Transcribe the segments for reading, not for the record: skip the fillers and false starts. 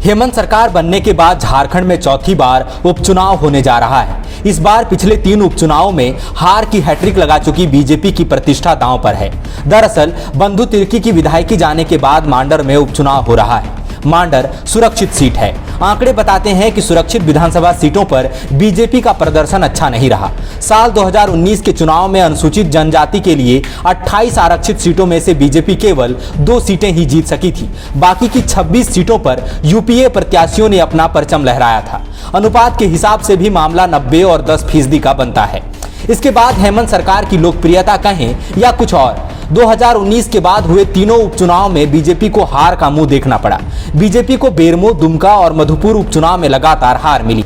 हेमंत सरकार बनने के बाद झारखंड में चौथी बार उपचुनाव होने जा रहा है। इस बार पिछले 3 उपचुनावों में हार की हैट्रिक लगा चुकी बीजेपी की प्रतिष्ठा दांव पर है। दरअसल बंधु तिर्की की विधायकी जाने के बाद मांडर में उपचुनाव हो रहा है। मांडर सुरक्षित सीट है। आंकड़े बताते हैं कि सुरक्षित विधानसभा सीटों पर बीजेपी का प्रदर्शन अच्छा नहीं रहा। साल 2019 के चुनाव में अनुसूचित जनजाति के लिए 28 आरक्षित सीटों में से बीजेपी केवल 2 सीटें ही जीत सकी थी। बाकी की 26 सीटों पर यूपीए प्रत्याशियों ने अपना परचम लहराया था। अनुपात के हिसाब से भी मामला 90 और 10% का बनता है। इसके बाद हेमंत सरकार की लोकप्रियता कहें या कुछ और, 2019 के बाद हुए तीनों उपचुनाव में बीजेपी को हार का मुंह देखना पड़ा। बीजेपी को बेरमो, दुमका और मधुपुर उपचुनाव में लगातार हार मिली।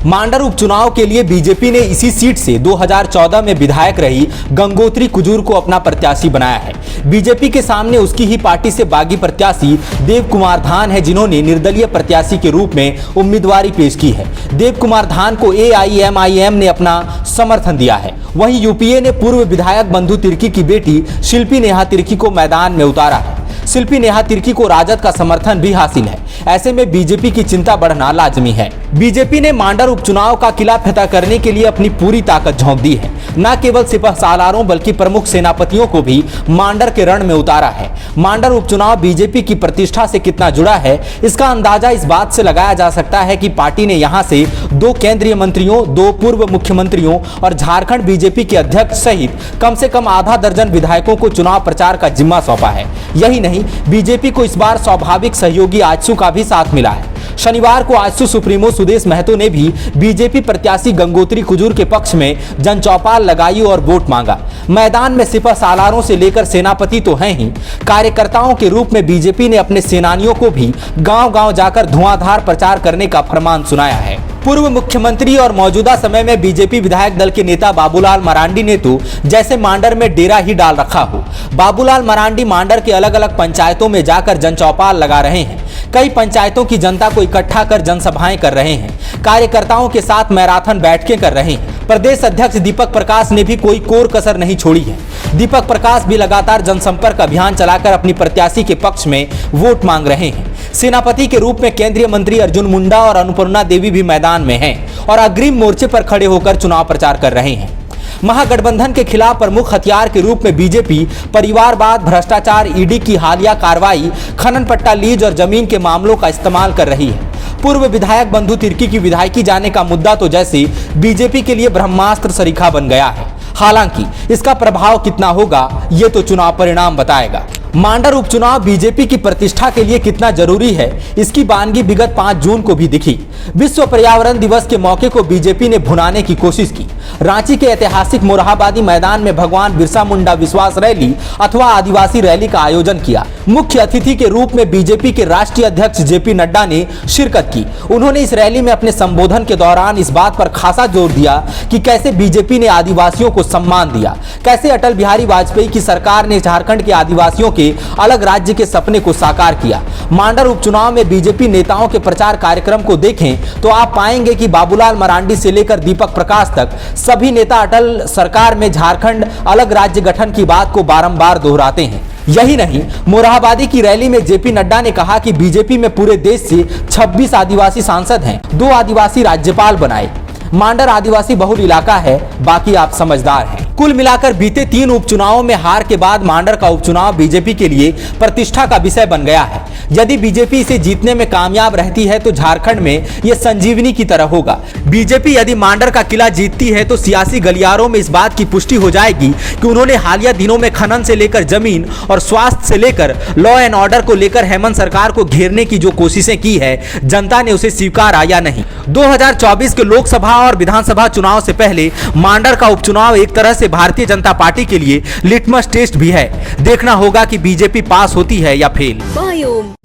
मांडर उपचुनाव के लिए बीजेपी ने इसी सीट से 2014 में विधायक रही गंगोत्री कुजूर को अपना प्रत्याशी बनाया है। बीजेपी के सामने उसकी ही पार्टी से बागी प्रत्याशी देव कुमार धान है, जिन्होंने निर्दलीय प्रत्याशी के रूप में उम्मीदवारी पेश की है। देव कुमार धान को AIMIM ने अपना समर्थन दिया है। वहीं यूपीए ने पूर्व विधायक बंधु तिर्की की बेटी शिल्पी नेहा तिर्की को मैदान में उतारा है। शिल्पी नेहा तिर्की को राजद का समर्थन भी हासिल है। ऐसे में बीजेपी की चिंता बढ़ना लाजमी है। बीजेपी ने मांडर उपचुनाव का किला फतह करने के लिए अपनी पूरी ताकत झोंक दी है। न केवल सिपह सालारों बल्कि प्रमुख सेनापतियों को भी मांडर के रण में उतारा है। मांडर उपचुनाव बीजेपी की प्रतिष्ठा से कितना जुड़ा है, इसका अंदाजा इस बात से लगाया जा सकता है कि पार्टी ने यहां से 2 केंद्रीय मंत्रियों, 2 पूर्व मुख्यमंत्रियों और झारखंड बीजेपी के अध्यक्ष सहित कम से कम आधा दर्जन विधायकों को चुनाव प्रचार का जिम्मा सौंपा है। यही नहीं, बीजेपी को इस बार स्वाभाविक सहयोगी आजसू का भी साथ मिला है। शनिवार को आजसू सुप्रीमो सुदेश महतो ने भी बीजेपी प्रत्याशी गंगोत्री कुजूर के पक्ष में जनचौपाल लगाई और वोट मांगा। मैदान में सिपह सालारों से लेकर सेनापति तो हैं ही, कार्यकर्ताओं के रूप में बीजेपी ने अपने सेनानियों को भी गांव-गांव जाकर धुआंधार प्रचार करने का फरमान सुनाया है। पूर्व मुख्यमंत्री और मौजूदा समय में बीजेपी विधायक दल के नेता बाबूलाल मरांडी ने तो जैसे मांडर में डेरा ही डाल रखा हो। बाबूलाल मरांडी मांडर के अलग-अलग पंचायतों में जाकर जनचौपाल लगा रहे हैं। कई पंचायतों की जनता को इकट्ठा कर जनसभाएं कर रहे हैं। कार्यकर्ताओं के साथ मैराथन बैठकें कर रहे हैं। प्रदेश अध्यक्ष दीपक प्रकाश ने भी कोई कोर कसर नहीं छोड़ी है। दीपक प्रकाश भी लगातार जनसंपर्क अभियान चलाकर अपनी प्रत्याशी के पक्ष में वोट मांग रहे हैं। सेनापति के रूप में केंद्रीय मंत्री अर्जुन मुंडा और अन्नपूर्णा देवी भी मैदान में हैं और अग्रिम मोर्चे पर खड़े होकर चुनाव प्रचार कर रहे हैं। महागठबंधन के खिलाफ प्रमुख हथियार के रूप में बीजेपी परिवारवाद, भ्रष्टाचार, ईडी की हालिया कार्रवाई, खनन पट्टा लीज और जमीन के मामलों का इस्तेमाल कर रही है। पूर्व विधायक बंधु तिर्की की विधायकी जाने का मुद्दा तो जैसे बीजेपी के लिए ब्रह्मास्त्र सरीखा बन गया है। हालांकि इसका प्रभाव कितना होगा, ये तो चुनाव परिणाम बताएगा। मांडर उपचुनाव बीजेपी की प्रतिष्ठा के लिए कितना जरूरी है, इसकी बानगी विगत 5 जून को भी दिखी। विश्व पर्यावरण दिवस के मौके को बीजेपी ने भुनाने की कोशिश की। रांची के ऐतिहासिक मोरहाबादी मैदान में भगवान बिरसा मुंडा विश्वास रैली अथवा आदिवासी रैली का आयोजन किया। मुख्य अतिथि के रूप में बीजेपी के राष्ट्रीय अध्यक्ष JP नड्डा ने शिरकत की। उन्होंने इस रैली में अपने संबोधन के दौरान इस बात पर खासा जोर दिया कि कैसे बीजेपी ने आदिवासियों को सम्मान दिया, कैसे अटल बिहारी वाजपेयी की सरकार ने झारखंड के आदिवासियों के अलग राज्य के सपने को साकार किया। मांडर उपचुनाव में बीजेपी नेताओं के प्रचार कार्यक्रम को देखें तो आप पाएंगे कि बाबूलाल मरांडी से लेकर दीपक प्रकाश तक सभी नेता अटल सरकार में झारखंड अलग राज्य गठन की बात को बारंबार दोहराते हैं। यही नहीं, मोरहाबादी की रैली में JP नड्डा ने कहा कि बीजेपी में पूरे देश से 26 आदिवासी सांसद हैं, 2 आदिवासी राज्यपाल बनाए। मांडर आदिवासी बहुल इलाका है, बाकी आप समझदार हैं। कुल मिलाकर बीते 3 उपचुनावों में हार के बाद मांडर का उपचुनाव बीजेपी के लिए प्रतिष्ठा का विषय बन गया है। यदि बीजेपी इसे जीतने में कामयाब रहती है तो झारखंड में यह संजीवनी की तरह होगा। बीजेपी यदि मांडर का किला जीतती है तो सियासी गलियारों में इस बात की पुष्टि हो जाएगी कि उन्होंने हालिया दिनों में खनन से लेकर जमीन और स्वास्थ्य से लेकर लॉ एंड ऑर्डर को लेकर हेमंत सरकार को घेरने की जो कोशिशें की है, जनता ने उसे स्वीकारा या नहीं। 2024 के लोकसभा और विधानसभा चुनाव से पहले मांडर का उपचुनाव एक तरह से भारतीय जनता पार्टी के लिए लिटमस टेस्ट भी है। देखना होगा कि बीजेपी पास होती है या फेल।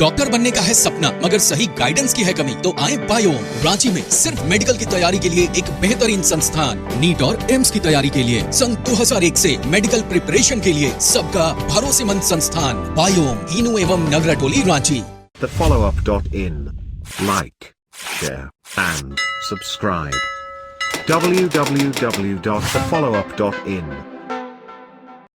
डॉक्टर बनने का है सपना मगर सही गाइडेंस की है कमी, तो आए बायोम। रांची में सिर्फ मेडिकल की तैयारी के लिए एक बेहतरीन संस्थान, नीट और एम्स की तैयारी के लिए सन 2001 से मेडिकल प्रिपरेशन के लिए सबका भरोसेमंद संस्थान बायोम, इनू एवं नगरटोली, Ranchi. thefollowup.in. Like, share and subscribe. www.thefollowup.in